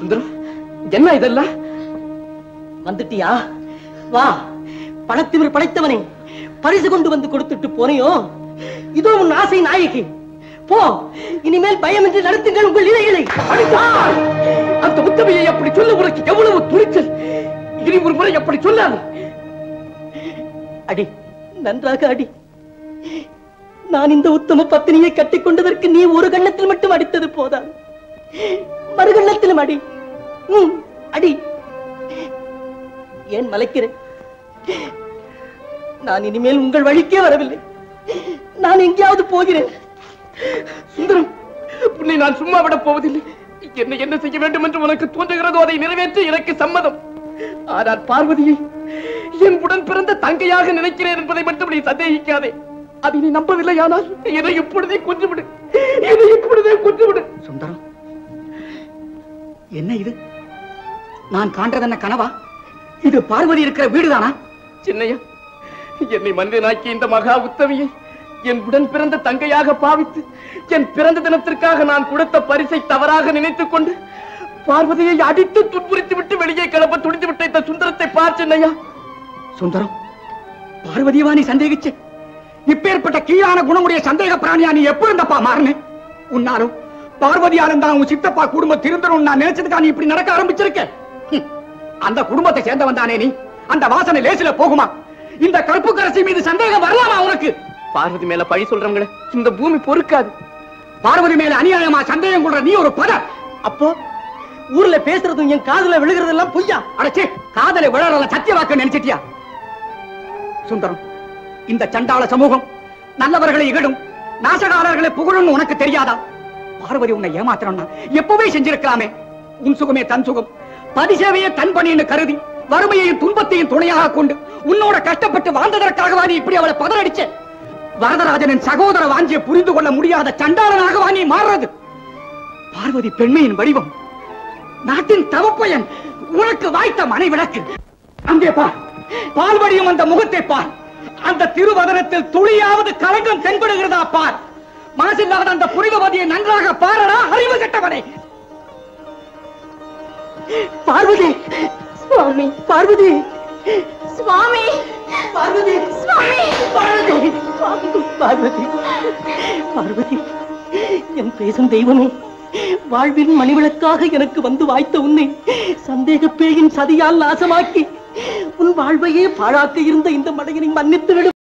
சுந்தரம், என்ன இதெல்லாம்? வந்துட்டியா? வா, பணத்திமிர் படைத்தவனே, பரிசு கொண்டு வந்து கொடுத்துட்டு போனையோ? இதோ உன் ஆசை நாயகி. போ, இனிமேல் பயமின்றி நடத்துங்கள் உங்கள் இலைகளை. அந்த உத்தமையை அப்படி சொல்ல உனக்கு எவ்வளவு துணிச்சல்! இனி ஒரு முறை அப்படி சொல்லாது. அடி, நன்றாக அடி. நான் இந்த உத்தம பத்தினியை கட்டிக் கொண்டதற்கு நீ ஒரு கண்ணத்தில் மட்டும் அடித்தது போதாது, மறுகண்ணத்திலும் அடி. அடி. ஏன் மலைக்கிறேன்? நான் இனிமேல் உங்கள் வழிக்கே வரவில்லை. நான் எங்கேயாவது போகிறேன். சுந்தரம், உன்னை நான் சும்மா விட போவதில்லை. என்ன செய்ய வேண்டும் என்று உனக்கு தோன்றுகிறதோ அதை நிறைவேற்ற எனக்கு சம்மதம். ஆனால் பார்வதியை என் உடன் பிறந்த தங்கையாக நினைக்கிறேன் என்பதை மட்டும் நீ சந்தேகிக்காதே. அதை நீ நம்பவில்லையானால் என்னை இப்பொழுதே கொன்றுவிடு. என்னை இப்பொழுதே கொன்றுவிடு. சுந்தரம், என்ன இது? நான் காண்றது என்ன கனவா? இது பார்வதி இருக்கிற வீடுதானா? சின்னையா, என்னை மனிதனாக்கி இந்த மகா உத்தமியை என் உடன் பிறந்த தங்கையாக பாவித்து என் பிறந்த தினத்திற்காக நான் கொடுத்த பரிசை தவறாக நினைத்துக் கொண்டு பார்வதியை அடித்து துன்புறுத்தி விட்டு வெளியே கிளம்ப துடித்து விட்ட இந்த சுந்தரத்தை பார் சின்னையா. சுந்தரம், பார்வதியவா நீ சந்தேகிச்சு? இப்பேற்பட்ட கீழான குணமுடைய சந்தேக பிராணியா நீ எப்ப இருந்தப்பா மாறின? உன்னாலும் பார்வதியாலும் தான் உன் சித்தப்பா குடும்பம் திருந்தரும் நான் நினைச்சதுக்கா நீ இப்படி நடக்க ஆரம்பிச்சிருக்க? அந்த குடும்பத்தை சேர்ந்தவன் தானே நீ. அந்த வாசனை லேசில போகுமா? இந்த கருப்பு கரசி மீது சந்தேகம் வரலாமா உனக்கு? பார்வதி மேல பழி சொல்றவங்கள இந்த பூமி பொறுக்காது. பார்வதி மேல அநியாயமா சந்தேகம் கொள்ற நீ ஒரு பத. அப்போ ஊர்ல பேசுறதும் என் காதுல விழுகிறதெல்லாம் பொய்யா? அடச்சே, காதலை விழறல சத்தியவாக்க நினைச்சிட்டியா? சுந்தரம், இந்த சண்டாள சமூகம் நல்லவர்களை இகழும், நாசகாரர்களை புகழும் உனக்கு தெரியாதா? பார்வதி உன்னை ஏமாத்திரம்னா எப்பவே செஞ்சிருக்கலாமே. உன் சுகமே தன் சுகம், பதிசேவையே தன் பணின்னு கருதி வறுமையையும் துன்பத்தையும் துணையாக கொண்டு உன்னோட கஷ்டப்பட்டு வாழ்ந்ததற்காகவா நீ இப்படி அவளை பதறடிச்ச? வரதராஜனின் சகோதர வாஞ்சியை புரிந்து கொள்ள முடியாத சண்டாளனாகவா நீ மாறுறது? பார்வதி பெண்மையின் வடிவம், நாட்டின் தவப்பயன், உனக்கு வாய்த்த மனை விளக்கு. அங்கே பார், பால்வடியும் அந்த முகத்தை பார். அந்த திருவதனத்தில் துளியாவது கலங்கம் தென்படுகிறதா பார். மனசில்லாத அந்த புனிதவதியை நன்றாக பாரடா அறிவு கட்டவனே. பார்வதி, சுவாமி, பார்வதி, சுவாமி, பார்வதி, சுவாமி, பார்வதி, பார்வதி, பார்வதி, என் பேசும் தெய்வமே, வாழ்வின் மணிவிளக்காக எனக்கு வந்து வாய்த்த உன்னை சந்தேக பேயின் சதியால் நாசமாக்கி உன் வாழ்வையே பாழாக்க இருந்த இந்த மடையனை மன்னித்து விடு.